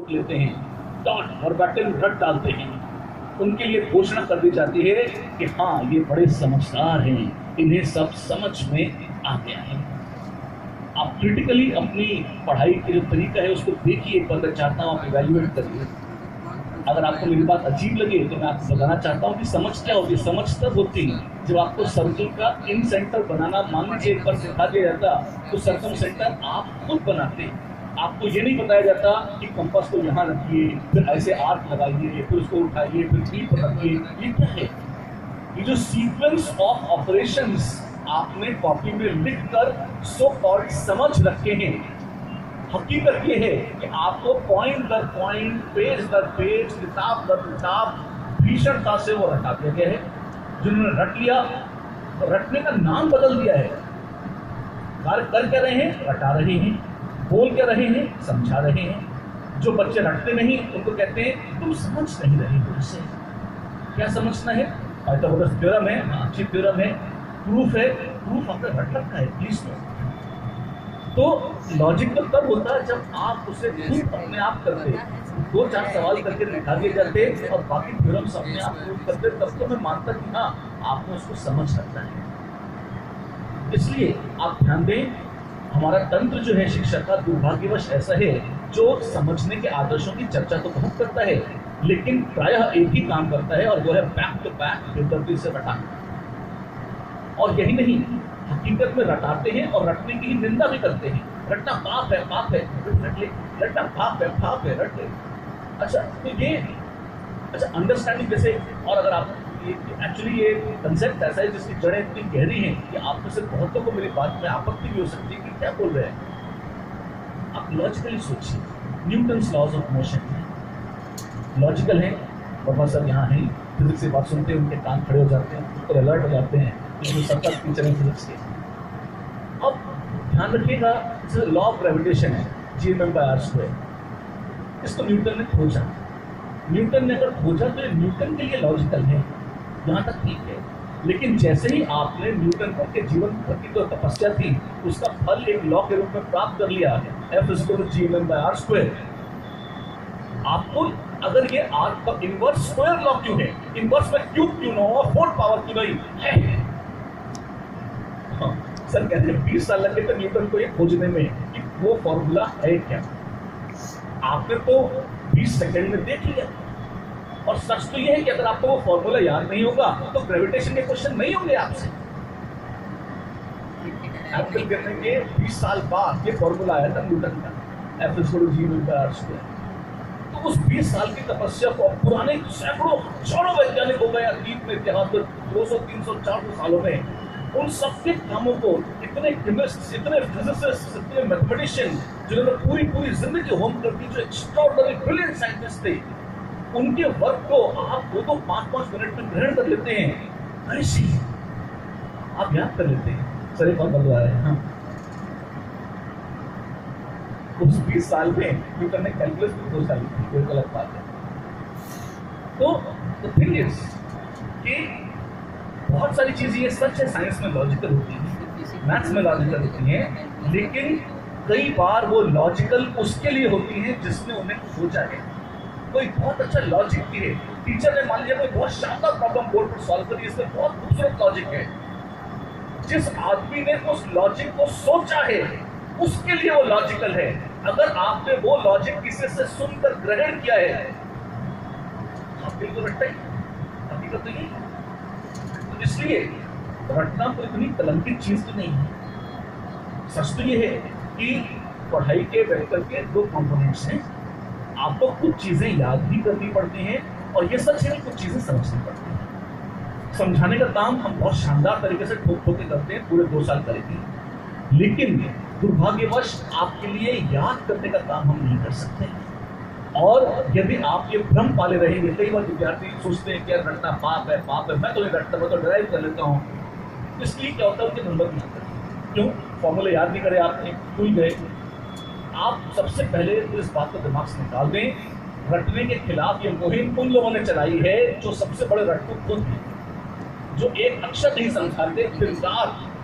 Notebook लेते हैं, dot और बैटल रट डालते हैं, उनके लिए घोषणा कर दी जाती है कि हाँ ये बड़े समझदार हैं, इन्हें सब समझ में आ गया है। आप क्रिटिकली अपनी पढ़ाई के जो तरीका है उसको देखिए, एक बार मैं चाहता हूँ आप इवैल्यूएट करिए। अगर आपको मेरी बात अजीब लगे तो मैं आपको बताना चाहता हूँ कि समझ क्या होती है। समझ तब होती है जब आपको सर्कल का इन सेंटर बनाना मान लीजिए एक बार सिखा दिया जाता तो सर्कम सेंटर आप खुद बनाते। आपको ये नहीं बताया जाता कि कंपास को यहाँ रखिए, फिर ऐसे आर्क लगाइए, फिर उसको उठाइए, फिर थ्री पर रखिए। ये क्या है? ये जो सीक्वेंस ऑफ ऑपरेशंस आपने कॉपी में लिखकर सो कॉल्ड समझ रखे हैं, हकीकत ये है कि आपको पॉइंट दर पॉइंट, पेज दर पेज, किताब दर किताब भीषणता से वो रटा दिया गया है। जिन्होंने रट लिया तो रटने का नाम बदल दिया है। कार्य कर क्या रहे हैं? रटा रहे हैं। बोल क्या रहे हैं? समझा रहे हैं। जो बच्चे रटते नहीं उनको कहते हैं तुम समझ नहीं रहे हो इसे। क्या समझना है? पाइथागोरस थ्योरम है, अच्छी थ्योरम है, प्रूफ है, प्रूफ आपने रट रखा है, प्लीज। तो लॉजिक तो तब होता है जब आप उसे खुद अपने आप करते, 2-4 सवाल करके दिखा दिए जाते और बाकी थ्योरम्स अपने आप प्रूफ करते, तब तो मैं मानता कि हाँ आपने उसको समझ रखना है। इसलिए आप ध्यान दें, हमारा तंत्र जो है शिक्षा का दुर्भाग्यवश ऐसा है जो समझने के आदर्शों की चर्चा तो बहुत करता है लेकिन प्रायः एक ही काम करता है और वो है बैक टू बैक बेतरतीब से रटाना। और यही नहीं, हकीकत में रटाते हैं और रटने की ही निंदा भी करते हैं। रटना पाप है, पाप है, रट ले। रटना पाप है, पाप है, रट ले। अच्छा तो ये अंडरस्टैंडिंग जैसे, और अगर आप एक्चुअली ये कंसेप्ट ऐसा है जिसकी जड़ें इतनी गहरी हैं कि आप में से बहुतों को मेरी बात में आपत्ति भी हो सकती है कि क्या बोल रहे हैं। आप लॉजिकली सोचिए, Newton's laws of motion logical है। बाबा सर यहाँ हैं, फिजिक्स की बात सुनते हैं उनके कान खड़े हो जाते हैं और अलर्ट हो जाते हैं, इसमें सतत टीचर हैं फिजिक्स के। अब ध्यान रखिएगा, लॉ ऑफ ग्रेविटेशन है, G/r²। इसको न्यूटन ने खोजा। न्यूटन ने अगर खोजा तो ये न्यूटन के लिए लॉजिकल है, यहाँ तक ठीक है। लेकिन जैसे ही आपने न्यूटन के जीवन भर की तो तपस्या थी उसका फल एक लॉ के रूप में प्राप्त कर लिया, F=G/r²। आपको अगर ये आर का इनवर्स स्क्वायर लॉ क्यों है, इनवर्स में क्यूब क्यों ना हो, 4 पावर क्यों नहीं है? सर कहते हैं 20 साल लगे थे न्यूटन को ये खोजने में कि वो फॉर्मूला है क्या। आपने तो 20 सेकंड में देख लिया। और सच तो ये है कि अगर आपको वो फॉर्मूला याद नहीं होगा तो ग्रेविटेशन के क्वेश्चन नहीं होंगे आपसे। एप्पल करने के 20 साल बाद ये फॉर्मूला आया था न्यूटन का, F=G/r²। तो उस 20 साल की तपस्या को पुराने सैकड़ों हजारों वैज्ञानिक हो गए अतीत में, इतिहास में 200, 300, 400 सालों में, उन सबके कामों को इतने केमिस्ट, इतने फिजिसिस्ट, इतने मैथमेटिशियन जिन्होंने पूरी जिंदगी होम कर दी, जो एक्स्ट्राऑर्डिनरी ब्रिलियंट साइंटिस्ट थे, उनके वर्क को आप 2-2, 5-5 मिनट में ग्रहण कर लेते हैं। ऐसी आप याद कर लेते हैं। सर एक बात बदल रहा है, हाँ उस 20 साल में न्यूटन ने कैलकुलस भी खोज डाली थी, कोई गलत बात है। तो द थिंग इज कि बहुत सारी चीजें ये सच है साइंस में लॉजिकल होती है, मैथ्स में लॉजिकल होती हैं, लेकिन कई बार वो लॉजिकल उसके लिए होती हैं जिसने उन्हें खोजा है। कोई बहुत अच्छा लॉजिक भी है, टीचर ने मान लिया कोई बहुत शानदार प्रॉब्लम बोर्ड पर सॉल्व करी, इसमें बहुत खूबसूरत लॉजिक है। जिस आदमी ने उस लॉजिक को सोचा है उसके लिए वो लॉजिकल है। अगर आपने वो लॉजिक किसी से सुनकर ग्रहण किया है आप बिल्कुल रटते हैं, हकीकत तो यही है। तो इसलिए रटना तो इतनी कलंकित चीज तो नहीं है। सच तो ये है कि पढ़ाई के वेक्टर के 2 कंपोनेंट्स हैं। आपको कुछ चीजें याद भी करनी पड़ती हैं और ये सच है कि कुछ चीजें समझनी पड़ती हैं। समझाने का काम हम बहुत शानदार तरीके से ठोक ठोक के करते हैं, पूरे 2 साल करेंगे, लेकिन दुर्भाग्यवश आपके लिए याद करने का काम हम नहीं कर सकते। और यदि आप ये भ्रम पाले रहेंगे, कई बार विद्यार्थी सोचते हैं कि रटना पाप है, पाप है, मैं तो नहीं रटता, मैं तो ड्राइव कर लेता हूँ। इसलिए क्या होता है, उनके नंबर नहीं आते। क्यों? फॉर्मूले याद नहीं करे आपने, भूल गए। आप सबसे पहले तो इस बात को दिमाग से निकाल दें, रटने के खिलाफ ये मुहिम उन लोगों ने चलाई है जो सबसे बड़े रट्टू खुद हैं, जो एक अक्षर नहीं समझाते, फिर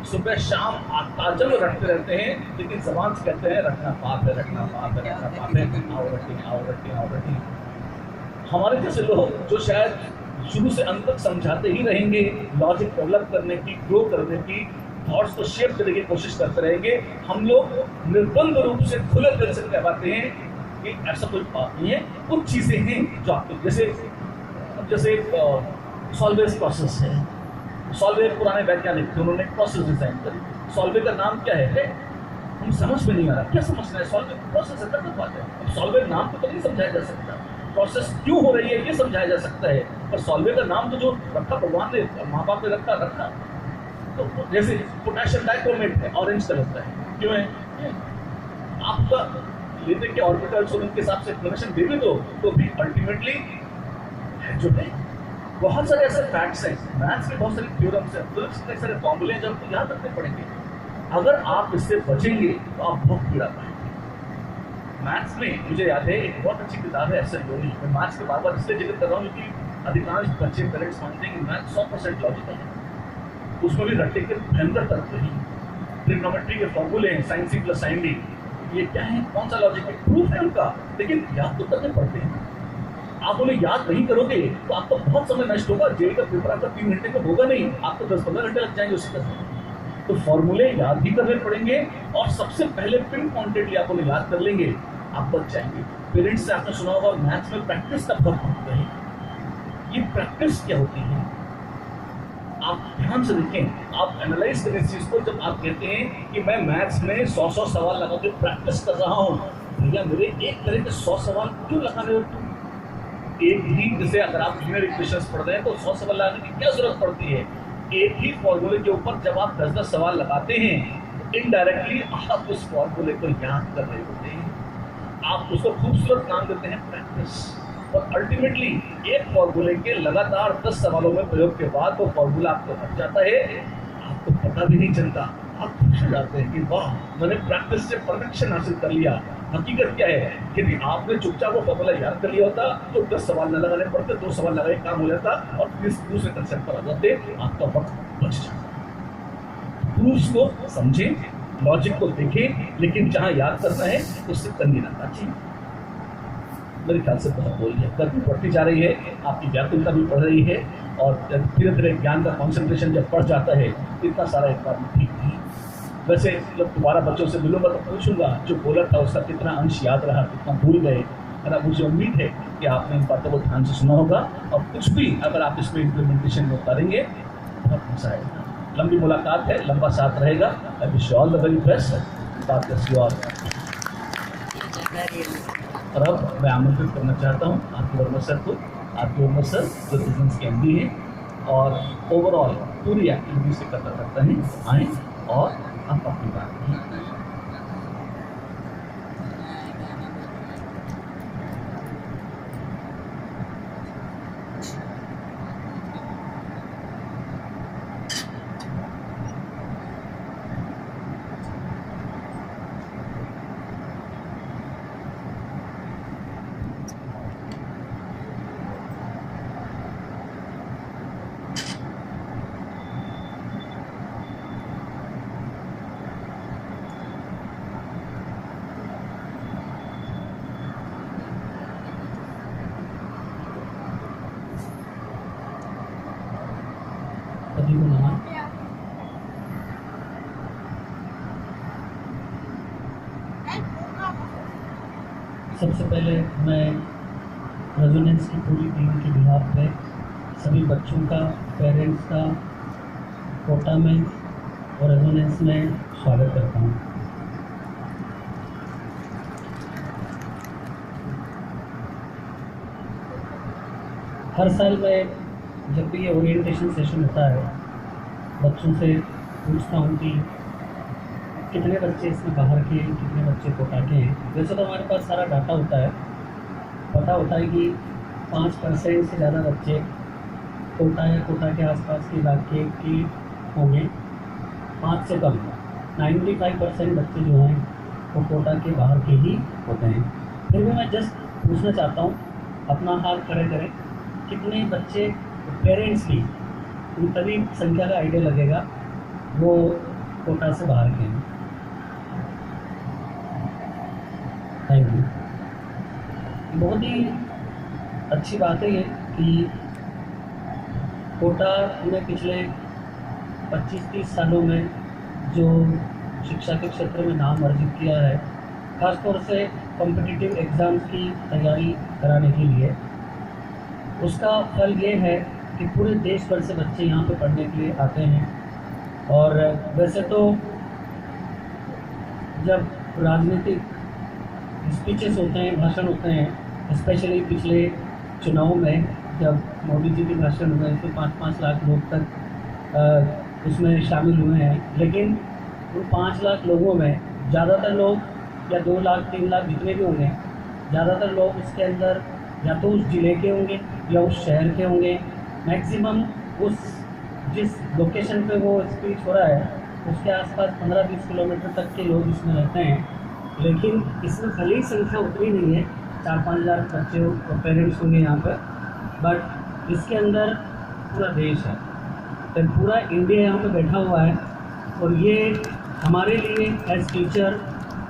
सुबह शाम ताजल रटते रहते हैं, लेकिन जबान से कहते हैं रटना पाप है, रटना पाप है, रटना पाप है, आओ रटें, आओ रटें, आओ रटें। हमारे जैसे लोग जो शायद शुरू से अंत तक समझाते ही रहेंगे, लॉजिक डेवलप करने की, ग्रो करने की, थॉट्स को शेप करने की कोशिश करते रहेंगे, हम लोग निर्बंध रूप से खुले दिल से कहते हैं कि ऐसा कोई बात नहीं है। कुछ चीज़ें हैं जो आपको जैसे सॉल्वेज प्रोसेस है। सॉल्वे पुराने वैज्ञानिक थे, उन्होंने एक प्रोसेस डिजाइन करी। सॉल्वे का नाम क्या है? हम समझ में नहीं आ रहा क्या समझना है। सॉल्वे प्रोसेस है, तब बात है। अब सॉल्वे नाम को तो नहीं समझाया जा सकता, प्रोसेस क्यों हो रही है ये समझाया जा सकता है, पर सॉल्वे का नाम तो जो रखा भगवान ने, माँ बाप ने रखा। तो जैसे पोटेशियम डाइक्रोमेट है, ऑरेंज कलर का है, क्यों है? आपका लेते के ऑर्बिटल्स और उनके हिसाब से एक्सप्लेनेशन दे भी दो तो भी अल्टीमेटली है जो है। बहुत सारे ऐसे फैक्ट्स हैं, मैथ्स में बहुत सारे थ्योरम्स हैं, फिजिक्स के सारे फॉर्मूले हैं जो आपको याद रखने पड़ेंगे। अगर आप इससे बचेंगे तो आप बहुत पीड़ा पाएंगे। मैथ्स में मुझे याद है एक बहुत अच्छी किताब है एस.एन. लोनी। मैं मैथ्स के बार बार इसलिए जिक्र कर रहा हूँ क्योंकि अधिकांश बच्चे पेरेंट्स मानते हैं कि मैथ 100% लॉजिकल है, उसमें भी रट्टे के भयंकर तत्व ही, ट्रिग्नोमेट्री के फॉर्मूले हैं, sin C + sin D, ये क्या है, कौन सा लॉजिक है, प्रूफ है उनका, लेकिन याद तो करने पड़ते हैं। आप उन्हें याद नहीं करोगे तो आपका बहुत समय नष्ट होगा। जेई का पेपर आपका 3 घंटे का होगा नहीं, आपको 10-15 घंटे लग जाएंगे उसी तरह। तो फॉर्मूले याद भी करने पड़ेंगे और सबसे पहले पिन पॉइंटेडली आप उन्हें याद कर लेंगे, आप बच जाएंगे। पेरेंट्स से आपने सुना होगा मैथ्स में प्रैक्टिस का बहुत महत्व है। ये प्रैक्टिस क्या होती है, आप ध्यान से देखें, आप एनालाइज करें इस चीज को। जब आप कहते हैं कि मैं मैथ्स में 100 सवाल लगा के प्रैक्टिस कर रहा हूँ, भैया मेरे एक तरह के 100 सवाल क्यों लगा रहे हो तुम? एक ही, जैसे अगर आप लीनियर इक्वेशंस पढ़ रहे हैं तो 100 सवाल लगाने की क्या जरूरत पड़ती है? एक ही फॉर्मूले के ऊपर जब आप 10-10 सवाल लगाते हैं, इनडायरेक्टली आप उस फॉर्मूले को याद कर रहे होते हैं। आप उसको खूबसूरत नाम देते हैं प्रैक्टिस। और अल्टीमेटली एक फॉर्मूले के लगातार 10 सवालों में प्रयोग के बाद वो फॉर्मूला आपको हट जाता है, आपको पता भी नहीं चलता, आप खुश हो जाते हैं कि वाह मैंने प्रैक्टिस से परफेक्शन हासिल कर लिया। हकीकत क्या है, यदि आपने चुपचाप वो फॉर्मूला याद कर लिया होता तो 10 सवाल न लगाने पड़ते, 2 सवाल लगाए काम हो जाता और दूसरे कंसेप्ट पर आ जाते, आपका वक्त बच जाता। प्रूफ्स को समझें, लॉजिक को देखें, लेकिन जहां याद करना है उससे तंगी ना काटें। मेरे ख्याल से बहुत बोल है, गर्मी बढ़ती जा रही है, आपकी व्याकुलता भी बढ़ रही है और धीरे धीरे ज्ञान का कॉन्सेंट्रेशन जब बढ़ जाता है, इतना सारा एक बार ठीक नहीं। वैसे जब दोबारा बच्चों से मिलूंगा तो पूछूंगा जो बोला था उसका कितना अंश याद रहा, कितना भूल गए। और मुझे उम्मीद है कि आपने इन बातों को ध्यान से सुना होगा और कुछ भी अगर आप इसमें इम्प्लीमेंटेशन में उतारेंगे बहुत मजा आएगा। लंबी मुलाकात है, लंबा साथ रहेगा। I wish you all the very best. बात कर और अब मैं आमंत्रित करना चाहता हूँ आपके वर्मा सर को। आपके वर्मा सर जो बिजनेस के एमडी हैं और ओवरऑल पूरी एक्टिविटी से करता है, आएँ और आप अपनी बात करें। सबसे पहले मैं रेजोनेंस की पूरी टीम के बिहाफ पे सभी बच्चों का, पेरेंट्स का कोटा में और रेजोनेंस में स्वागत करता हूँ। हर साल मैं जब भी ये ओरिएंटेशन सेशन होता है बच्चों से पूछता हूँ कि कितने बच्चे इसमें बाहर के हैं, कितने बच्चे कोटा के हैं। वैसे तो हमारे पास सारा डाटा होता है, पता होता है कि 5% से ज़्यादा बच्चे कोटा या कोटा के आसपास के इलाके के होंगे, 5 से कम। 95% बच्चे जो हैं वो कोटा के बाहर के ही होते हैं। फिर भी मैं जस्ट पूछना चाहता हूँ, अपना हाथ खड़े करें, कितने बच्चे पेरेंट्स भी, उन तभी संख्या का आइडिया लगेगा, वो कोटा से बाहर के हैं। Thank you. बहुत ही अच्छी बात है ये कि कोटा ने पिछले 25-30 सालों में जो शिक्षा के क्षेत्र में नाम अर्जित किया है, ख़ासतौर से कॉम्पिटिटिव एग्ज़ाम्स की तैयारी कराने के लिए, उसका फल ये है कि पूरे देश भर से बच्चे यहाँ पे पढ़ने के लिए आते हैं। और वैसे तो जब राजनीतिक स्पीचेस होते हैं, भाषण होते हैं, स्पेशली पिछले चुनाव में जब मोदी जी के भाषण हुए तो 5-5 लाख लोग तक उसमें शामिल हुए हैं, लेकिन उन 5 लाख लोगों में ज़्यादातर लोग या 2 लाख 3 लाख जितने भी होंगे, ज़्यादातर लोग उसके अंदर या तो उस ज़िले के होंगे या उस शहर के होंगे। मैक्सिमम उस जिस लोकेशन पे वो स्पीच हो रहा है उसके आसपास 15-20 किलोमीटर तक के लोग इसमें रहते हैं, लेकिन इसमें भले ही संख्या उतनी नहीं है, 4-5 हज़ार बच्चे और पेरेंट्स होंगे यहाँ पर, बट इसके अंदर पूरा देश है, तो पूरा इंडिया यहाँ पे बैठा हुआ है। और ये हमारे लिए एज टीचर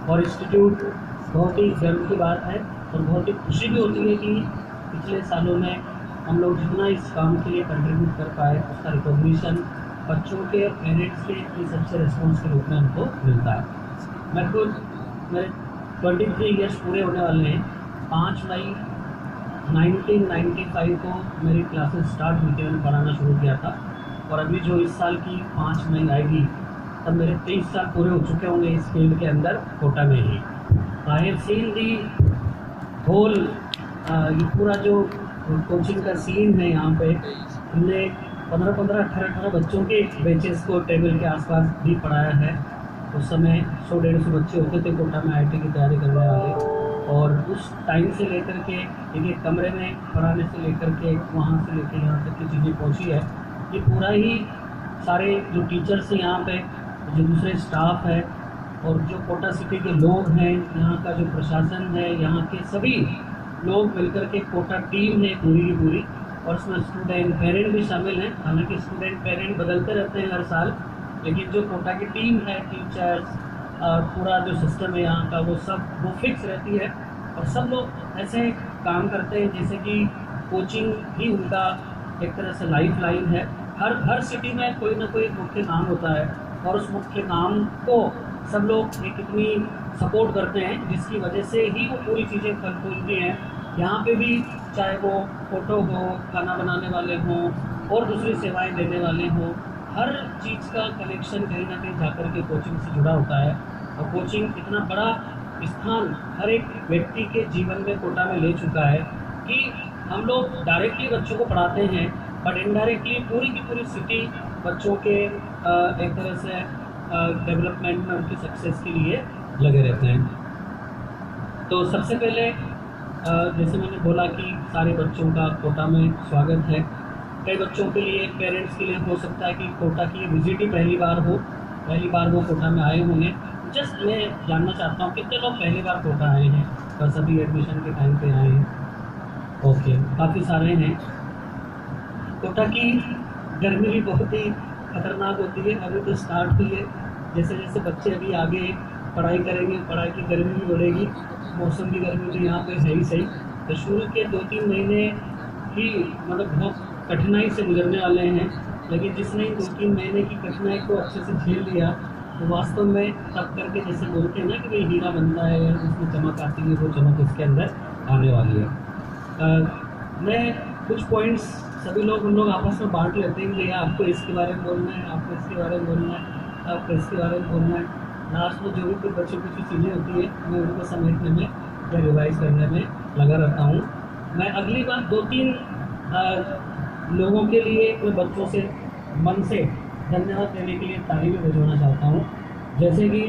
और इंस्टीट्यूट बहुत ही गर्व की बात है और बहुत ही खुशी भी होती है कि पिछले सालों में हम लोग जितना इस काम के लिए कंट्रीब्यूट कर पाए उसका रिकॉग्निशन बच्चों के पेरेंट्स के सबसे रिस्पॉन्स के रूप में हमको मिलता है। मैं खुद मेरे 23 ईयर्स पूरे होने वाले हैं। 5 मई 1995 को मेरी क्लासेस स्टार्ट हुई थी, मैंने पढ़ाना शुरू किया था, और अभी जो इस साल की 5 मई आएगी तब मेरे 23 साल पूरे हो चुके होंगे इस फील्ड के अंदर, कोटा में ही। I have seen the whole ये पूरा जो कोचिंग का सीन है यहाँ पे। हमने 15-15, 18-18 बच्चों के बेंचेस को टेबल के आसपास भी पढ़ाया है। उस समय 100-150 बच्चे होते थे कोटा में आईटी की तैयारी करने वाले, और उस टाइम से लेकर के एक कमरे में पढ़ाने से लेकर के वहाँ से लेकर यहाँ तक की चीज़ें पहुँची है। ये पूरा ही सारे जो टीचर्स हैं यहाँ पे, जो दूसरे स्टाफ है और जो कोटा सिटी के लोग हैं, यहाँ का जो प्रशासन है, यहाँ के सभी लोग मिलकर के कोटा टीम है पूरी की पूरी, और उसमें स्टूडेंट पेरेंट भी शामिल हैं। हालांकि स्टूडेंट पेरेंट बदलते रहते हैं हर साल, लेकिन जो कोटा की टीम है, टीचर्स और पूरा जो सिस्टम है यहाँ का, वो फिक्स रहती है। और सब लोग ऐसे काम करते हैं जैसे कि कोचिंग ही उनका एक तरह से लाइफ लाइन है। हर सिटी में कोई ना कोई मुख्य नाम होता है, और उस मुख्य नाम को सब लोग एक इतनी सपोर्ट करते हैं जिसकी वजह से ही वो पूरी चीज़ें फल फूलती हैं। यहाँ पे भी चाहे वो फोटो हो, खाना बनाने वाले हों और दूसरी सेवाएं देने वाले हों, हर चीज़ का कनेक्शन कहीं ना कहीं जाकर के कोचिंग से जुड़ा होता है। और कोचिंग इतना बड़ा स्थान हर एक व्यक्ति के जीवन में कोटा में ले चुका है कि हम लोग डायरेक्टली बच्चों को पढ़ाते हैं, बट इनडायरेक्टली पूरी की पूरी सिटी बच्चों के एक तरह से डेवलपमेंट में, उनकी सक्सेस के लिए लगे रहते हैं। तो सबसे पहले जैसे मैंने बोला कि सारे बच्चों का कोटा में स्वागत है। कई बच्चों के लिए, पेरेंट्स के लिए हो सकता है कि कोटा की विजिट ही पहली बार हो, पहली बार वो कोटा में आए होंगे। जस्ट मैं जानना चाहता हूँ कितने लोग पहली बार कोटा आए हैं, बस अभी एडमिशन के टाइम पे आए हैं? ओके, काफ़ी सारे हैं। कोटा की गर्मी भी बहुत ही खतरनाक होती है, अभी तो स्टार्ट हुई है। जैसे जैसे बच्चे अभी आगे पढ़ाई करेंगे, पढ़ाई की गर्मी भी बढ़ेगी, मौसम की गर्मी भी यहाँ पे है ही सही। तो शुरू के 2-3 महीने ही मतलब बहुत कठिनाई से गुजरने वाले हैं, लेकिन जिसने 2-3 महीने की कठिनाई को अच्छे से झेल लिया तो वास्तव में तब करके जैसे बोलते हैं ना कि भाई हीरा बनता है, जिसमें चमक आती है वो चमक इसके अंदर आने वाली है। मैं कुछ पॉइंट्स सभी लोग उन लोग आपस में बांट लेते हैं कि आपको इसके बारे में बोलना है, आपको इसके बारे में बोलना है, आपको इसके बारे में बोलना है। लास्ट में जो भी कुछ बच्चों की चीज़ें होती है मैं उनको समेटने में या रिवाइज करने में लगा रहता हूँ। मैं अगली बार 2-3 लोगों के लिए मैं बच्चों से मन से धन्यवाद देने के लिए ताली भी बजाना चाहता हूँ। जैसे कि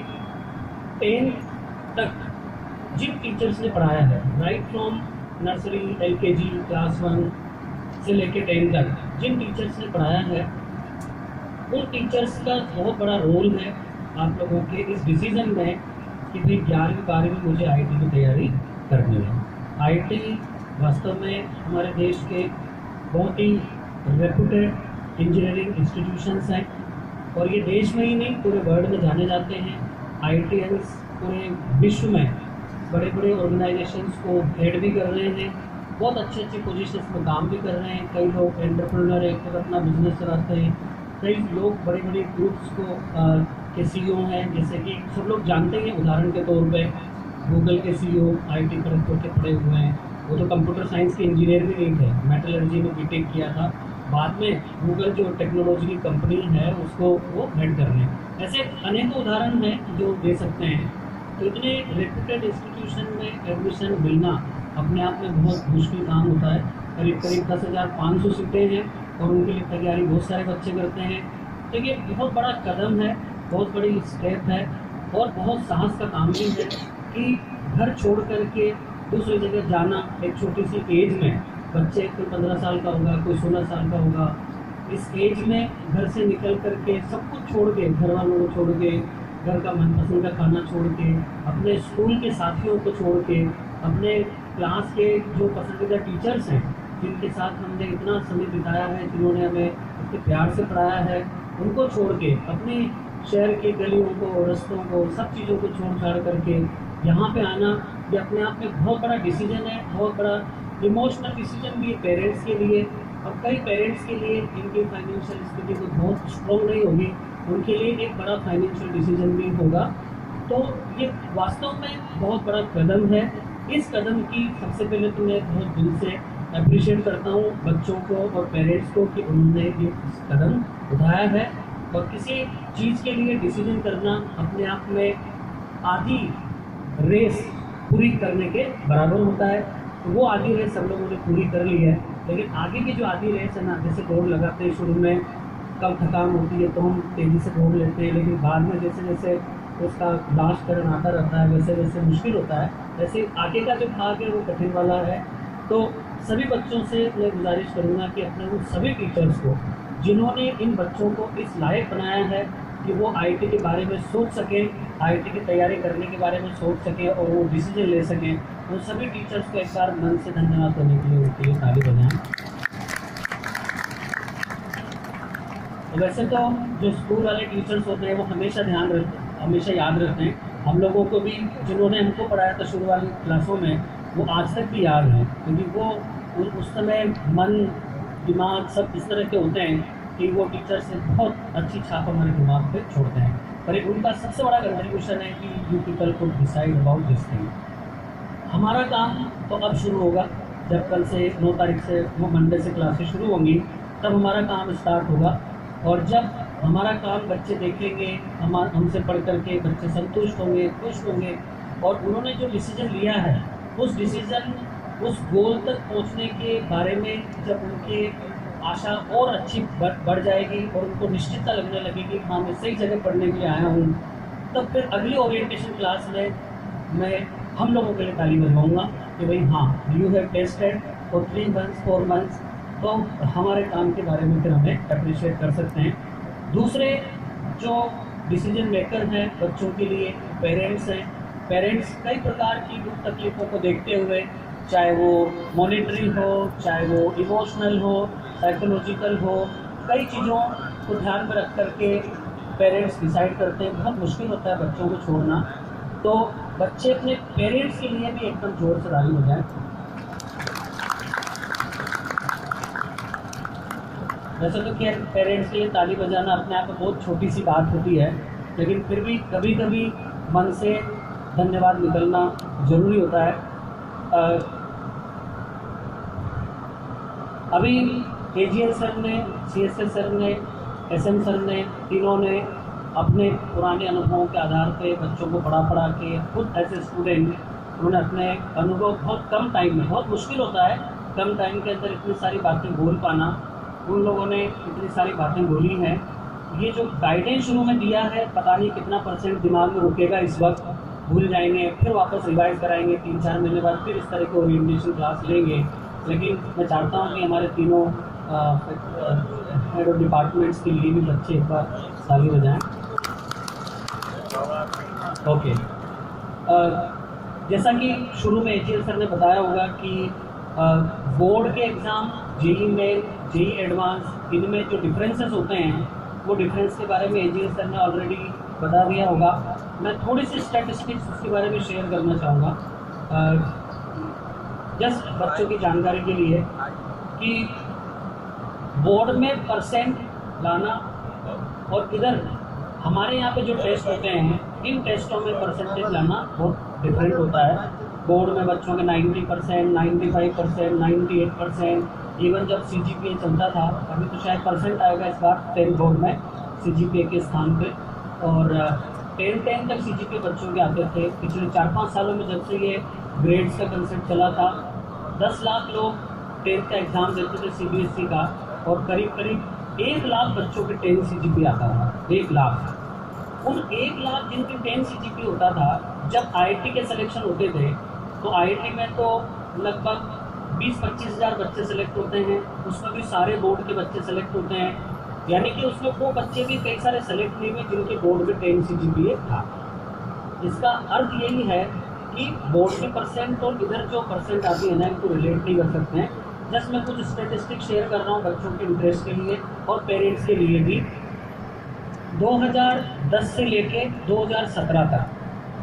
10th तक जिन टीचर्स ने पढ़ाया है, right from nursery, LKG, class 1 से लेके 10 तक जिन टीचर्स ने पढ़ाया है, उन टीचर्स का बहुत बड़ा रोल है आप लोगों के इस डिसीजन में कि भाई 11वीं 12वीं मुझे IIT की तैयारी करनी है। IIT वास्तव में हमारे देश के बहुत ही रेप्यूटेड इंजीनियरिंग इंस्टीट्यूशंस हैं, और ये देश में ही नहीं पूरे वर्ल्ड में जाने जाते हैं। IITians पूरे विश्व में बड़े बड़े ऑर्गेनाइजेशंस को हेड भी कर रहे हैं, बहुत अच्छी अच्छी पोजीशंस में काम भी कर रहे हैं। कई लोग एंटरप्रेन्योर है, खुद अपना बिजनेस चलाते हैं। कई लोग बड़े बड़े ग्रुप्स को के CEO हैं, जैसे कि सब लोग जानते हैं। उदाहरण के तौर पे गूगल के CEO IIT खड़गपुर के पढ़े हुए हैं। वो तो कंप्यूटर साइंस के इंजीनियर भी नहीं थे, मेटलर्जी में BTech किया था। बाद में गूगल जो टेक्नोलॉजी की कंपनी है उसको वो हेड कर रहे हैं। ऐसे अनेकों उदाहरण हैं जो दे सकते हैं। तो इतने रेप्यूटेड इंस्टीट्यूशन में एडमिशन मिलना अपने आप में बहुत मुश्किल काम होता है। करीब करीब 10,500 सीटें हैं और उनके लिए तैयारी बहुत सारे बच्चे करते हैं। तो ये बहुत बड़ा कदम है, बहुत बड़ी स्टेप है और बहुत साहस का काम भी है कि घर छोड़ करके दूसरी जगह जाना। एक छोटी सी एज में बच्चे, कोई 15 साल का होगा, कोई 16 साल का होगा, इस एज में घर से निकल करके सब कुछ छोड़ के, घर वालों को छोड़ के, घर का मनपसंद का खाना छोड़ के, अपने स्कूल के साथियों को छोड़ के, अपने क्लास के जो पसंदीदा टीचर्स हैं जिनके साथ हमने इतना समय बिताया है, जिन्होंने हमें इतने प्यार से पढ़ाया है, उनको छोड़ के, अपने शहर के गलियों को, रास्तों को, सब चीज़ों को छोड़ छाड़ करके यहाँ पे आना, ये अपने आप में बहुत बड़ा डिसीजन है, बहुत बड़ा इमोशनल डिसीजन भी है पेरेंट्स के लिए। और कई पेरेंट्स के लिए इनकी फाइनेंशियल स्थिति तो बहुत स्ट्रॉन्ग नहीं होगी, उनके लिए एक बड़ा फाइनेंशियल डिसीजन भी होगा। तो ये वास्तव में बहुत बड़ा कदम है। इस कदम की सबसे पहले तो मैं बहुत दिल से अप्रिशिएट करता हूँ बच्चों को और पेरेंट्स को कि उन्होंने ये कदम उठाया है। और किसी चीज़ के लिए डिसीजन करना अपने आप में आधी रेस पूरी करने के बराबर होता है। तो वो आधी रेस सब लोगों ने पूरी कर ली है, लेकिन आगे की जो आधी रेस है ना, जैसे दौड़ लगाते हैं शुरू में कम थकान होती है तो हम तेज़ी से दौड़ लेते हैं, लेकिन बाद में जैसे जैसे उसका लास्ट टर्न आता रहता है वैसे वैसे मुश्किल होता है। वैसे आगे का जो भाग है वो कठिन वाला है। तो सभी बच्चों से मैं गुजारिश करूँगा कि अपने उन सभी टीचर्स को जिन्होंने इन बच्चों को इस लायक बनाया है कि वो IIT के बारे में सोच सकें, IIT की तैयारी करने के बारे में सोच सकें और वो डिसीजन ले सकें, उन सभी टीचर्स को एक बार मन से धन्यवाद करने के लिए उनके लिए ताली बजाएं। वैसे तो जो स्कूल वाले टीचर्स होते हैं वो हमेशा याद रहते हैं। हम लोगों को भी जिन्होंने हमको पढ़ाया था शुरू वाली क्लासों में, वो आज तक भी याद है, क्योंकि वो उस समय मन दिमाग सब इस तरह के होते हैं कि वो टीचर से बहुत अच्छी छाप हमारे दिमाग पे छोड़ते हैं। पर एक उनका सबसे बड़ा कंट्रीब्यूशन है कि you people could decide about this thing. हमारा काम तो अब शुरू होगा, जब कल से 9 तारीख से मंडे से क्लासेस शुरू होंगी, तब हमारा काम स्टार्ट होगा। और जब हमारा काम बच्चे देखेंगे, हमसे पढ़ करके बच्चे संतुष्ट होंगे, खुश होंगे, और उन्होंने जो डिसीजन लिया है उस डिसीजन, उस गोल तक पहुंचने के बारे में जब उनके आशा और अच्छी बढ़ जाएगी और उनको निश्चितता लगने लगेगी हाँ मैं सही जगह पढ़ने के लिए आया हूँ, तब फिर अगली ओरिएंटेशन क्लास में मैं हम लोगों के लिए ताली बजवाऊँगा कि भाई हाँ you have tested for 3 months 4 months। तो हमारे काम के बारे में फिर हमें अप्रिशिएट कर सकते हैं। दूसरे जो डिसीजन मेकर हैं बच्चों के लिए पेरेंट्स हैं। पेरेंट्स कई प्रकार की दुख तकलीफ़ों को देखते हुए, चाहे वो मॉनिटरी हो, चाहे वो इमोशनल हो, साइकोलॉजिकल हो, कई चीज़ों को ध्यान में रख करके पेरेंट्स डिसाइड करते हैं। बहुत मुश्किल होता है बच्चों को छोड़ना, तो बच्चे अपने पेरेंट्स के लिए भी एकदम जोर से ताली बजाएं। वैसे तो क्या पेरेंट्स के लिए ताली बजाना अपने आप में बहुत छोटी सी बात होती है, लेकिन फिर भी कभी कभी मन से धन्यवाद निकलना ज़रूरी होता है। अभी AGL सर ने, CSS सर ने, SM सर ने, तीनों ने अपने पुराने अनुभवों के आधार पे बच्चों को पढ़ा के खुद ऐसे स्टूडेंट, उन्होंने अपने अनुभव बहुत कम टाइम में, बहुत मुश्किल होता है कम टाइम के अंदर इतनी सारी बातें बोल पाना, उन लोगों ने इतनी सारी बातें बोली हैं। ये जो गाइडेंस शुरू में दिया है, पता नहीं कितना % दिमाग में रुकेगा, इस वक्त भूल जाएंगे, फिर वापस रिवाइज कराएंगे, 3-4 महीने बाद फिर इस तरह के ओरिएंटेशन क्लास लेंगे। लेकिन मैं चाहता हूँ कि हमारे तीनों हेड ऑफ डिपार्टमेंट्स के लिए भी बच्चे एक बार ताली बजाएं। ओके, जैसा कि शुरू में AGL सर ने बताया होगा कि बोर्ड के exam, JEE main, JEE advance, इनमें जो डिफरेंसेस होते हैं वो डिफरेंस के बारे में एजीएस सर ने ऑलरेडी बता दिया होगा। मैं थोड़ी सी स्टैटिस्टिक्स उसके बारे में शेयर करना चाहूँगा, जस्ट बच्चों की जानकारी के लिए, कि बोर्ड में परसेंट लाना और इधर हमारे यहाँ पे जो टेस्ट होते हैं, इन टेस्टों में परसेंटेज लाना बहुत डिफरेंट होता है। बोर्ड में बच्चों के 90%, 95%, 98%, इवन जब CGPA चलता था, अभी तो शायद परसेंट आएगा इस बार 10 बोर्ड में CGPA के स्थान पे, और 10 तक CGPA बच्चों के आते थे। पिछले 4-5 सालों में जब से ये ग्रेड्स का कंसेप्ट चला था, 10 लाख लोग 10th का एग्ज़ाम देते थे CBSE का, और करीब करीब 1 लाख बच्चों के 10 CGPA आता था। 1 लाख, उन 1 लाख जिनके 10 CGPA होता था, जब IIT के सिलेक्शन होते थे तो IIT में तो लगभग 20-25 हज़ार बच्चे सेलेक्ट होते हैं, उसमें भी सारे बोर्ड के बच्चे सेलेक्ट होते हैं, यानी कि उसमें वो बच्चे भी कई सारे सेलेक्ट नहीं हुए जिनके बोर्ड में 10 CGPA था। इसका अर्थ यही है कि बोर्ड के परसेंट और इधर जो परसेंट आती है ना, इनको रिलेट नहीं कर सकते हैं। जस्ट मैं कुछ स्टेटिस्टिक्स शेयर कर रहा हूँ बच्चों के इंटरेस्ट के लिए और पेरेंट्स के लिए भी। 2010 से लेके 2017 तक,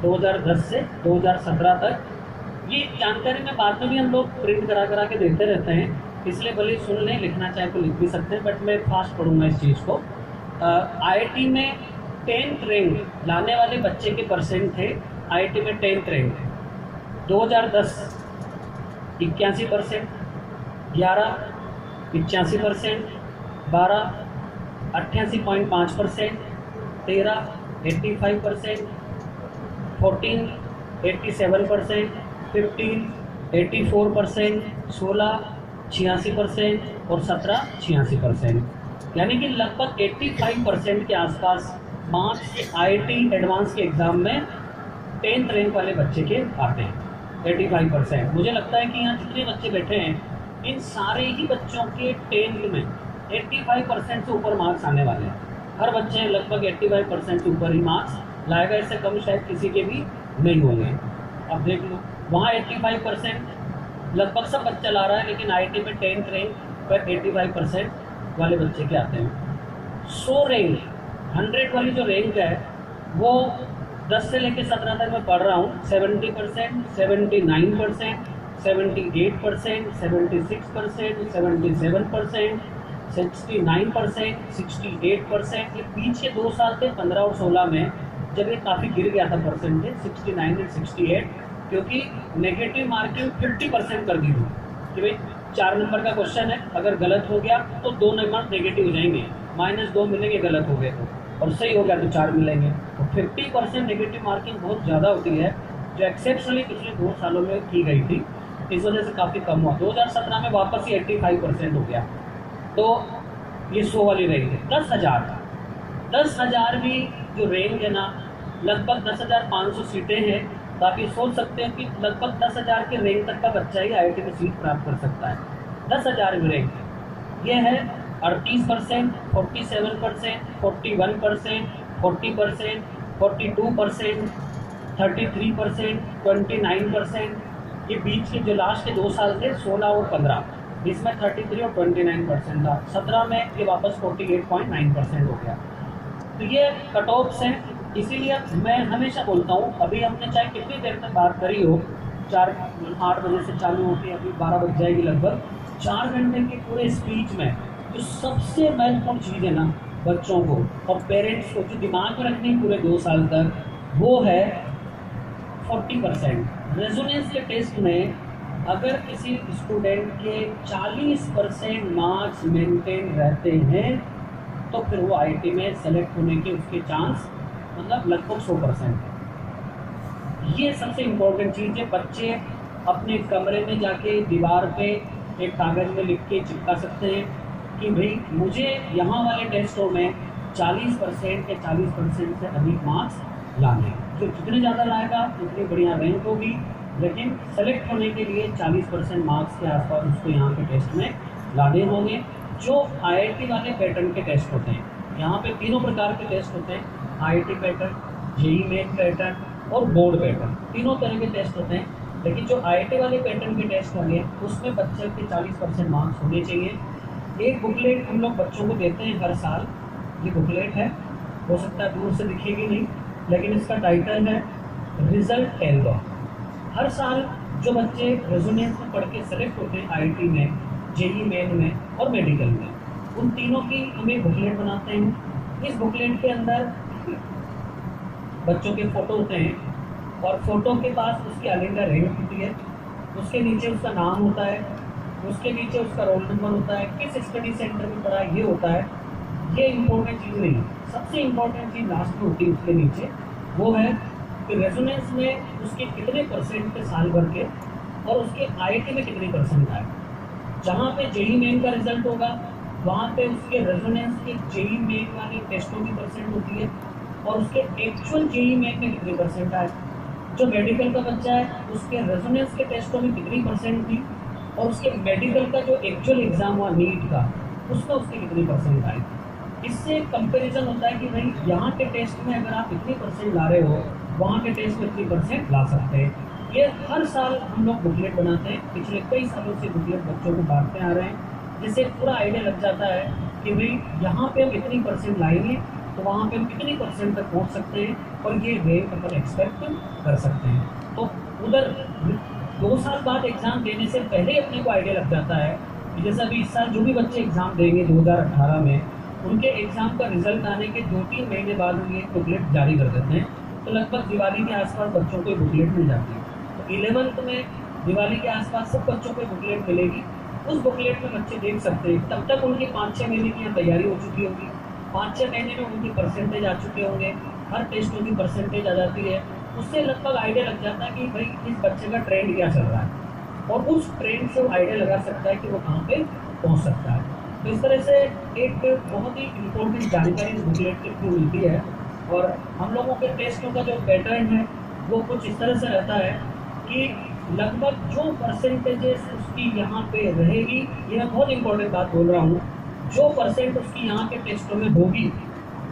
2010 से 2017 तक, ये जानकारी में बाद में भी हम लोग प्रिंट करा के देते रहते हैं, इसलिए भले सुन लें, लिखना चाहे तो लिख भी सकते हैं, बट मैं फास्ट पढ़ूंगा इस चीज़ को। IIT में 10th रैंक लाने वाले बच्चे के परसेंट थे IIT में 10th रैंक 2010 81%, 11 85%, 12 88.5%, 13 85%, 14 87%, 15 84%, 16 86% और 17 86%, यानी कि लगभग 85% के आसपास मार्क्स IIT एडवांस के एग्ज़ाम में 10th रैंक वाले बच्चे के आते हैं। 85%, मुझे लगता है कि यहाँ जितने बच्चे बैठे हैं, इन सारे ही बच्चों के 10th में 85% से ऊपर मार्क्स आने वाले हैं। हर बच्चे लगभग 85% से ऊपर ही मार्क्स लाएगा, इससे कम शायद किसी के भी नहीं होंगे। अब देख लो, वहाँ 85% लगभग सब बच्चा ला रहा है, लेकिन IIT में 10th रैंक पर 85% वाले बच्चे के आते हैं। 100 रैंक, 100 वाली जो रैंक है वो 10 से लेकर 17 तक मैं पढ़ रहा हूँ। 70%, 79%, 78%, 76%, 77%, 69%, 68%। ये पीछे 2 साल थे 15 और 16 में, जब ये काफ़ी गिर गया था परसेंटेज 69 और 68, क्योंकि नेगेटिव मार्किंग 50% कर दी थी कि भाई 4 नंबर का क्वेश्चन है, अगर गलत हो गया तो 2 नंबर नेगेटिव हो जाएंगे, -2 मिलेंगे गलत हो गए तो, और सही हो गया तो 4 मिलेंगे। तो 50% नेगेटिव मार्किंग बहुत ज़्यादा होती है, जो एक्सेप्शनली पिछले 2 सालों में की गई थी, इस वजह से काफ़ी कम हुआ। 2017 में वापस ही 85% हो गया। तो ये 100 वाली रैंक है। 10,000 भी जो रैंक है ना, लगभग 10,500 सीटें हैं, तो आप ये सोच सकते हैं कि लगभग 10,000 के रैंक तक का बच्चा ही IIT में सीट प्राप्त कर सकता है। 10,000 में रैंक, ये है 38%, 47%, 41%, 40%, 42%, 33%, 29%। ये बीच के जो लास्ट के 2 साल थे 16 और 15, इसमें 33 और 29% था। 17 में ये वापस 48.9% हो गया। तो ये कट ऑफ्स हैं, इसीलिए मैं हमेशा बोलता हूँ, अभी हमने चाहे कितनी देर तक बात करी हो, 8 बजे से चालू होती है, अभी 12 बज जाएगी लगभग, 4 घंटे के पूरे स्पीच में जो सबसे महत्वपूर्ण चीज़ है ना बच्चों को और पेरेंट्स को जो दिमाग में रखनी पूरे 2 साल तक, वो है 40%। रेजोनेंस के टेस्ट में अगर किसी स्टूडेंट के 40% मार्क्स मेंटेन रहते हैं तो फिर वो IIT में सेलेक्ट होने के उसके चांस मतलब लगभग 100% है। ये सबसे इम्पोर्टेंट चीज़ है। बच्चे अपने कमरे में जाके दीवार पे एक कागज़ में लिख के चिपका सकते हैं कि भाई मुझे यहाँ वाले टेस्टों में 40% या 40% से अधिक मार्क्स लाने, जो जितने ज़्यादा लाएगा उतनी बढ़िया रैंक होगी, लेकिन सेलेक्ट होने के लिए 40% मार्क्स के आसपास उसको यहाँ के टेस्ट में लाने होंगे, जो IIT वाले पैटर्न के टेस्ट होते हैं। यहाँ पे 3 प्रकार के टेस्ट होते हैं, IIT pattern, JEE main pattern और बोर्ड पैटर्न, 3 तरह के टेस्ट होते हैं। लेकिन जो IIT वाले पैटर्न के टेस्ट होंगे उसमें बच्चे के 40% मार्क्स होने चाहिए। एक बुकलेट हम लोग बच्चों को देते हैं हर साल, ये बुकलेट है, हो सकता है दूर से दिखेगी नहीं, लेकिन इसका टाइटल है रिजल्ट एल्बम। हर साल जो बच्चे रेजोनेंस में पढ़ के सेलेक्ट होते हैं आईआईटी में, जेईई मेन में और मेडिकल में, उन तीनों की हम एक बुकलेट बनाते हैं। इस बुकलेट के अंदर बच्चों के फ़ोटो होते हैं और फोटो के पास उसकी अलिंदा रैंक होती है, उसके नीचे उसका नाम होता है, उसके नीचे उसका रोल नंबर होता है, किस स्टडी सेंटर में पढ़ा ये होता है। ये इम्पोर्टेंट चीज़ नहीं, सबसे इम्पोर्टेंट चीज़ लास्ट में होती है उसके नीचे, वो है कि रेजोनेंस में उसके कितने परसेंट थे साल भर के और उसके आईआईटी में कितने परसेंट आए। जहाँ पे जेईई मेन का रिजल्ट होगा वहाँ पे उसके रेजोनेंस के जेईई मेन वाले टेस्टों की परसेंट होती है और उसके एक्चुअल जेईई मेन में कितने परसेंट आए। जो मेडिकल का बच्चा है उसके रेजोनेंस के टेस्टों में कितनी परसेंट थी और उसके मेडिकल का जो एक्चुअल एग्ज़ाम हुआ नीट का उसमें उसके कितनी परसेंट आई। इससे कंपैरिजन होता है कि भाई यहाँ के टेस्ट में अगर आप इतनी परसेंट ला रहे हो वहाँ के टेस्ट में इतनी परसेंट ला सकते हैं। ये हर साल हम लोग बुकलेट बनाते हैं, पिछले कई सालों से बुकलेट बच्चों को बांटते आ रहे हैं, जिससे पूरा आइडिया लग जाता है कि भाई यहाँ पे हम इतनी परसेंट लाएंगे तो वहाँ पे हम कितनी परसेंट तक पहुँच सकते हैं और ये रैंक अपन एक्सपेक्ट कर सकते हैं। तो उधर 2 साल बाद एग्ज़ाम देने से पहले ही अपने को आइडिया लग जाता है कि जैसे अभी इस साल जो भी बच्चे एग्ज़ाम देंगे 2018 में, उनके एग्ज़ाम का रिजल्ट आने के 2-3 महीने बाद हम ये बुकलेट जारी कर देते हैं। तो लगभग दिवाली के आसपास बच्चों को बुकलेट मिल जाती है। तो 11th में दिवाली के आसपास सब बच्चों को बुकलेट मिलेगी। उस बुकलेट में बच्चे देख सकते हैं, तब तक उनकी 5-6 महीने की यहाँ तैयारी हो चुकी होगी, 5-6 महीने में उनकी परसेंटेज आ चुके होंगे, हर टेस्टों की परसेंटेज आ जाती है। उससे लगभग आइडिया लग जाता है कि भाई इस बच्चे का ट्रेंड क्या चल रहा है और उस ट्रेंड से वो आइडिया लगा सकता है कि वो कहाँ पे पहुँच सकता है। तो इस तरह से एक बहुत ही इम्पोर्टेंट जानकारी इस बुकलेट के थ्रू मिलती है। और हम लोगों के टेस्टों का जो पैटर्न है वो कुछ इस तरह से रहता है कि लगभग जो परसेंटेजेस उसकी यहाँ पे रहेगी, ये मैं बहुत इंपॉर्टेंट बात बोल रहा हूँ, जो परसेंट उसकी यहाँ के टेस्टों में होगी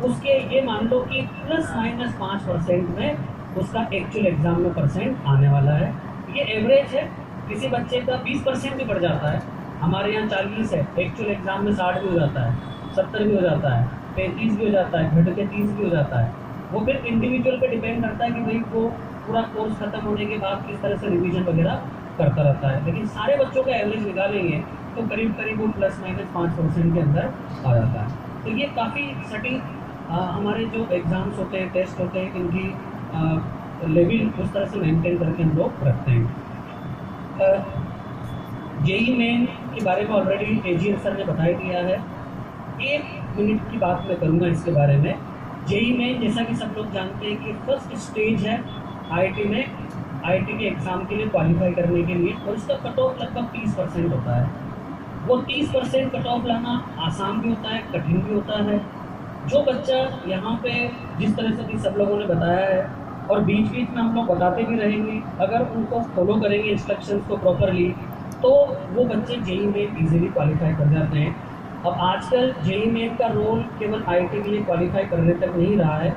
उसके ये मान लो कि ±5% में उसका एक्चुअल एग्ज़ाम में परसेंट आने वाला है। ये एवरेज है, किसी बच्चे का 20% भी बढ़ जाता है, हमारे यहाँ 40 है, एक्चुअल एग्ज़ाम में 60 भी हो जाता है, 70 भी हो जाता है, 35 भी हो जाता है, घट के 30 भी हो जाता है। वो फिर इंडिविजुअल पे डिपेंड करता है कि भाई वो पूरा कोर्स खत्म होने के बाद किस तरह से रिवीजन वगैरह करता रहता है। लेकिन सारे बच्चों का एवरेज निकालेंगे तो करीब करीब वो ±5% के अंदर आ जाता है। तो ये काफ़ी सटीक हमारे जो एग्ज़ाम्स होते हैं, टेस्ट होते हैं, इनकी लेवल उस तरह से मेंटेन करके हम लोग रखते हैं। जेईई मेन के बारे में ऑलरेडी एजीएल सर ने बता ही दिया है, 1 मिनट की बात मैं करूँगा इसके बारे में। जेईई मेन जैसा कि सब लोग जानते हैं कि फर्स्ट स्टेज है आईआईटी में, आईआईटी के एग्ज़ाम के लिए क्वालिफाई करने के लिए, और इसका कट ऑफ लगभग 30% होता है। वो 30% कट ऑफ लाना आसान भी होता है, कठिन भी होता है। जो बच्चा यहाँ पे जिस तरह से भी सब लोगों ने बताया है और बीच बीच में हम लोग बताते भी रहेंगे, अगर उनको फॉलो करेंगे इंस्ट्रक्शंस को प्रॉपरली तो वो बच्चे जेईई में इजीली क्वालिफाई कर जाते हैं। अब आजकल जेईई मेन का रोल केवल आईआईटी के लिए क्वालिफाई करने तक नहीं रहा है,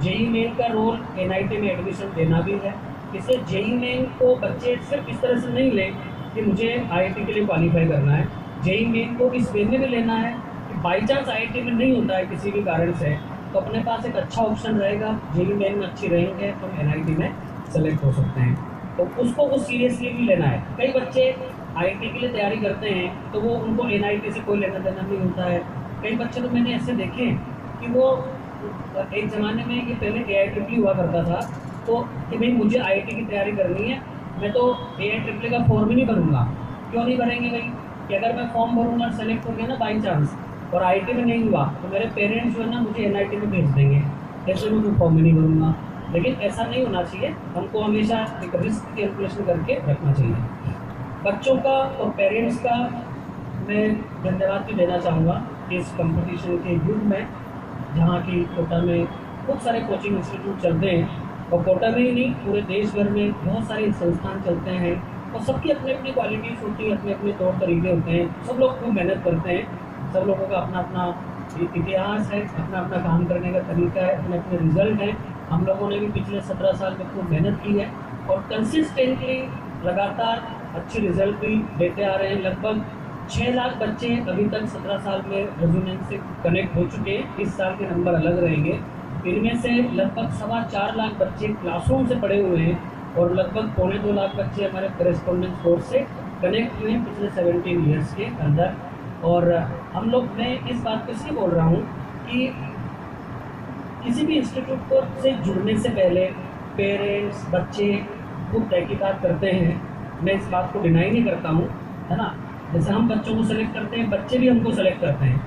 जेईई मेन का रोल एनआईटी में एडमिशन देना भी है। इसलिए जेईई मेन को बच्चे सिर्फ इस तरह से नहीं लें कि मुझे आईआईटी के लिए क्वालिफाई करना है, जेईई मेन को इस वे में भी लेना है कि बाई चांस आईआईटी में नहीं होता है किसी भी कारण से तो अपने पास एक अच्छा ऑप्शन रहेगा, जेईई मेन में अच्छी रहेंगे तो एनआईटी में सेलेक्ट हो सकते हैं। तो उसको वो सीरियसली भी लेना है। कई बच्चे आईआईटी के लिए तैयारी करते हैं तो वो उनको एनआईटी से कोई लेना देना नहीं होता है। कई बच्चे तो मैंने ऐसे देखे कि वो एक ज़माने में ये पहले AIEEE हुआ करता था, तो कि भाई मुझे आईआईटी की तैयारी करनी है, मैं तो AIEEE का फॉर्म ही नहीं भरूँगा। क्यों नहीं भरेंगे भाई कि अगर मैं फॉर्म भरूँगा और सेलेक्ट हो गया ना बाई चांस और आईआईटी में नहीं हुआ तो मेरे पेरेंट्स जो है ना मुझे एनआईटी में भेज देंगे, ऐसे में मैं फॉर्म ही नहीं भरूँगा। लेकिन ऐसा नहीं होना चाहिए, हमको हमेशा एक रिस्क कैलकुलेशन करके रखना चाहिए। बच्चों का और पेरेंट्स का मैं धन्यवाद भी देना चाहूँगा इस कंपटीशन के युग में, जहाँ की कोटा में खूब सारे कोचिंग इंस्टीट्यूट चलते हैं और कोटा में ही नहीं पूरे देश भर में बहुत सारे संस्थान चलते हैं और सबकी अपनी अपनी क्वालिटीज़ होती है, अपने अपने तौर तरीके होते हैं। सब लोग खूब मेहनत करते हैं, सब लोगों का अपना अपना इतिहास है, अपना अपना काम करने का तरीका है, अपने अपने रिजल्ट हैं। हम लोगों ने भी पिछले 17 साल में खूब मेहनत की है और कंसिस्टेंटली लगातार अच्छे रिजल्ट भी देते आ रहे हैं। लगभग 6 लाख बच्चे अभी तक 17 साल में रेजोनेंस से कनेक्ट हो चुके हैं। इस साल के नंबर अलग रहेंगे। इनमें से लगभग 4.25 लाख बच्चे क्लासरूम से पढ़े हुए हैं और लगभग 2.25 लाख बच्चे हमारे करेस्पॉन्डेंस कोर्स से कनेक्ट हुए हैं पिछले 17 ईयर्स के अंदर। और हम लोग, मैं इस बात को इसलिए बोल रहा हूँ कि किसी भी इंस्टीट्यूट को से जुड़ने से पहले पेरेंट्स, बच्चे खुद तहकीकात करते हैं। मैं इस बात को डिनाई नहीं करता हूँ, है ना। जैसे हम बच्चों को सेलेक्ट करते हैं, बच्चे भी हमको सेलेक्ट करते हैं।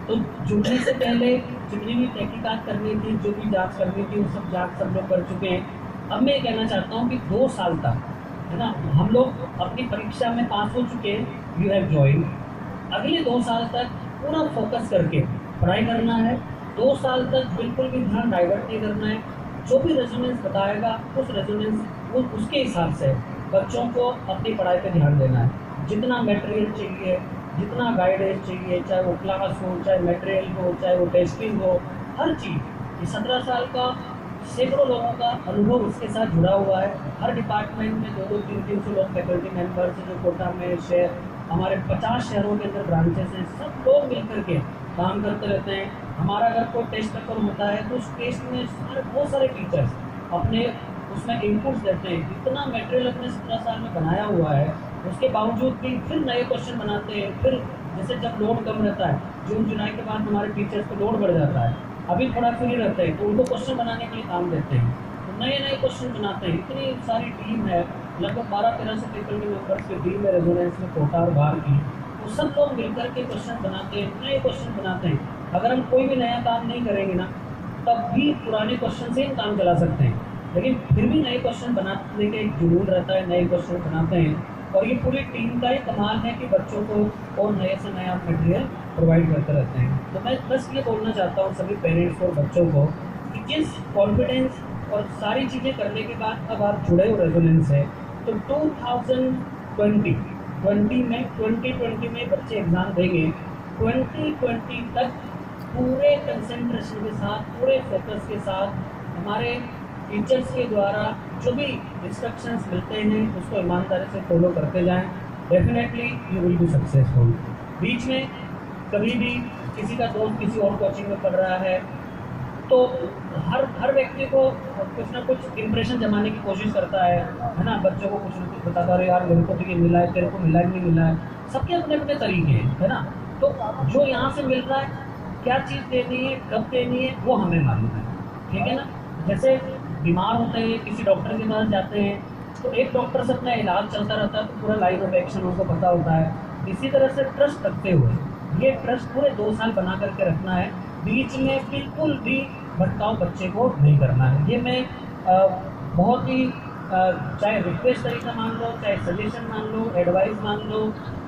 तो जुड़ने से पहले जितनी भी तहकीकात करनी थी, जो भी जांच करनी थी, वो सब जांच सब लोग कर चुके हैं। अब मैं ये कहना चाहता हूँ कि 2 साल तक, है ना, हम लोग अपनी परीक्षा में पास हो चुके हैं, यू हैव जॉइन। अगले 2 साल तक पूरा फोकस करके पढ़ाई करना है। 2 साल तक बिल्कुल भी ध्यान डाइवर्ट नहीं करना है। जो भी रेजोनेंस बताएगा उस रेजोनेंस उसके हिसाब से बच्चों को अपनी पढ़ाई पे ध्यान देना है। जितना मटेरियल चाहिए, जितना गाइडेंस चाहिए, चाहे वो क्लास हो, चाहे मटेरियल हो, चाहे वो टेस्टिंग हो, हर चीज़। ये 17 साल का सैकड़ों लोगों का अनुभव उसके साथ जुड़ा हुआ है। हर डिपार्टमेंट में 2-2, 3-300 लोग फैकल्टी मेंबर्स जो कोटा में शहर, हमारे 50 शहरों के अंदर ब्रांचेस हैं, सब लोग मिल करके काम करते रहते हैं। हमारा अगर कोई टेस्ट पेपर होता है तो उस टेस्ट में बहुत सारे टीचर्स अपने उसमें इनपुट्स देते हैं। इतना मटेरियल अपने 17 साल में बनाया हुआ है, उसके बावजूद भी फिर नए क्वेश्चन बनाते हैं। फिर जैसे जब लोड कम रहता है, जून जुलाई के बाद हमारे टीचर्स को लोड बढ़ जाता है, अभी थोड़ा फ्री रहते हैं, तो उनको क्वेश्चन बनाने के लिए काम देते हैं, तो नए नए क्वेश्चन बनाते हैं। इतनी सारी टीम है, लगभग 12-1300 फैकल्टी मेंबर्स की टीम है रेजोनेंस में, कोटा और बाहर की। तो सब लोग मिलकर के क्वेश्चन बनाते हैं, नए क्वेश्चन बनाते हैं। अगर हम कोई भी नया काम नहीं करेंगे ना, तब भी पुराने क्वेश्चन से हम काम चला सकते हैं, लेकिन फिर भी नए क्वेश्चन बनाने का एक जुनून रहता है, नए क्वेश्चन बनाते हैं। और ये पूरी टीम का ही कमाल है कि बच्चों को और नए से नया मटेरियल प्रोवाइड करते रहते हैं। तो मैं बस ये बोलना चाहता हूँ सभी पेरेंट्स और बच्चों को कि जिस कॉन्फिडेंस और सारी चीज़ें करने के बाद अब आप जुड़े हो रेजोनेंस है, तो 2020 में बच्चे एग्ज़ाम देंगे। 2020 तक पूरे कंसंट्रेशन के साथ, पूरे फोकस के साथ हमारे टीचर्स के द्वारा जो भी इंस्ट्रक्शंस मिलते हैं उसको ईमानदारी से फॉलो करते जाएं। Definitely you will be successful. बीच में कभी भी किसी का दोस्त किसी और कोचिंग में पढ़ रहा है तो हर व्यक्ति को कुछ ना कुछ इंप्रेशन जमाने की कोशिश करता है ना। बच्चों को कुछ ना कुछ बताता है, यार मेरे को तो ये मिला है, तेरे को मिला है नहीं मिला है। सबके अपने अपने तरीके हैं, है ना। तो जो यहाँ से मिल रहा है, क्या चीज़ देनी है, कब देनी है, वो हमें मालूम है, ठीक है ना। जैसे बीमार होते हैं, किसी डॉक्टर के पास जाते हैं, तो एक डॉक्टर से अपना इलाज चलता रहता है, तो पूरा लाइन ऑफ एक्शन उनको पता होता है। इसी तरह से ट्रस्ट रखते हुए ये ट्रस्ट पूरे 2 साल बना करके रखना है। बीच में बिल्कुल भी भटकाव बच्चे को नहीं करना है। ये मैं बहुत ही चाहे रिक्वेस्ट तरीका मान लो, चाहे सजेशन मान लो, एडवाइस मान लो,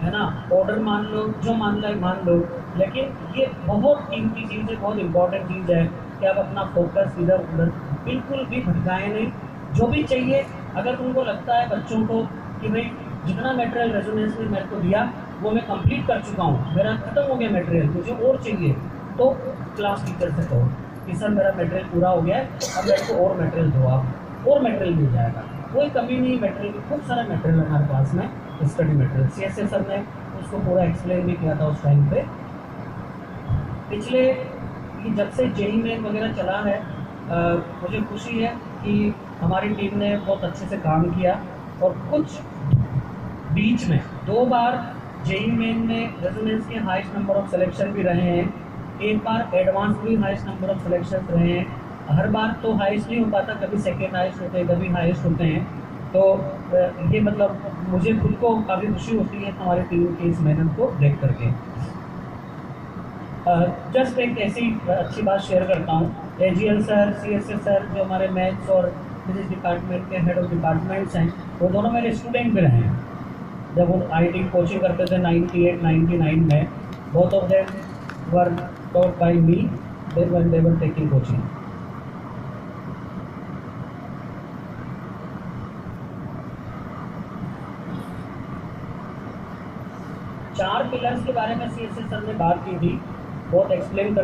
है ना, ऑर्डर मान लो, जो मानना है मान लो, लेकिन ये बहुत कीमती चीज़ है, बहुत इंपॉर्टेंट चीज़ है कि आप अपना फोकस इधर उधर बिल्कुल भी भटकाएं नहीं। जो भी चाहिए, अगर तुमको लगता है बच्चों को कि भाई जितना मटेरियल रेजोनेंस में मेरे को दिया वो मैं कंप्लीट कर चुका हूँ, मेरा खत्म हो गया मटेरियल, मुझे और चाहिए, तो क्लास टीचर से कहो कि सर मेरा मटेरियल पूरा हो गया है, अब मेरे को और मटेरियल दो, आप और मटेरियल मिल जाएगा। कोई कमी नहीं, मटेरियल की खूब सारा मटेरियल हमारे पास में, स्टडी मटेरियल। CSS सर ने उसको पूरा एक्सप्लेन भी किया था उस टाइम पे। पिछले जब से JEE मेन वगैरह चला है, मुझे खुशी है कि हमारी टीम ने बहुत अच्छे से काम किया और कुछ बीच में 2 बार JEE मेन में रेजोनेंस के हाईएस्ट नंबर ऑफ सिलेक्शन भी रहे हैं, एक बार एडवांस भी हाईएस्ट नंबर ऑफ सिलेक्शन रहे हैं। हर बार तो हाईएस्ट नहीं हो पाता, कभी सेकेंड हाईएस्ट होते हैं, कभी हाईएस्ट होते हैं। तो ये मतलब मुझे खुद को काफ़ी खुशी होती है हमारी टीम की इस मेहनत को देख करके। जस्ट एक ऐसी अच्छी बात शेयर करता हूँ। AGL सर, CSS सर जो हमारे मैथ्स और फिजिक्स डिपार्टमेंट के हेड ऑफ डिपार्टमेंट्स हैं, वो दोनों मेरे स्टूडेंट भी रहे हैं जब वो IIT कोचिंग करते थे 98-99 में। Both of them were taught by me when they were taking coaching. चार पिलर्स के बारे में CSS सर ने बात की थी, बहुत एक्सप्लेन कर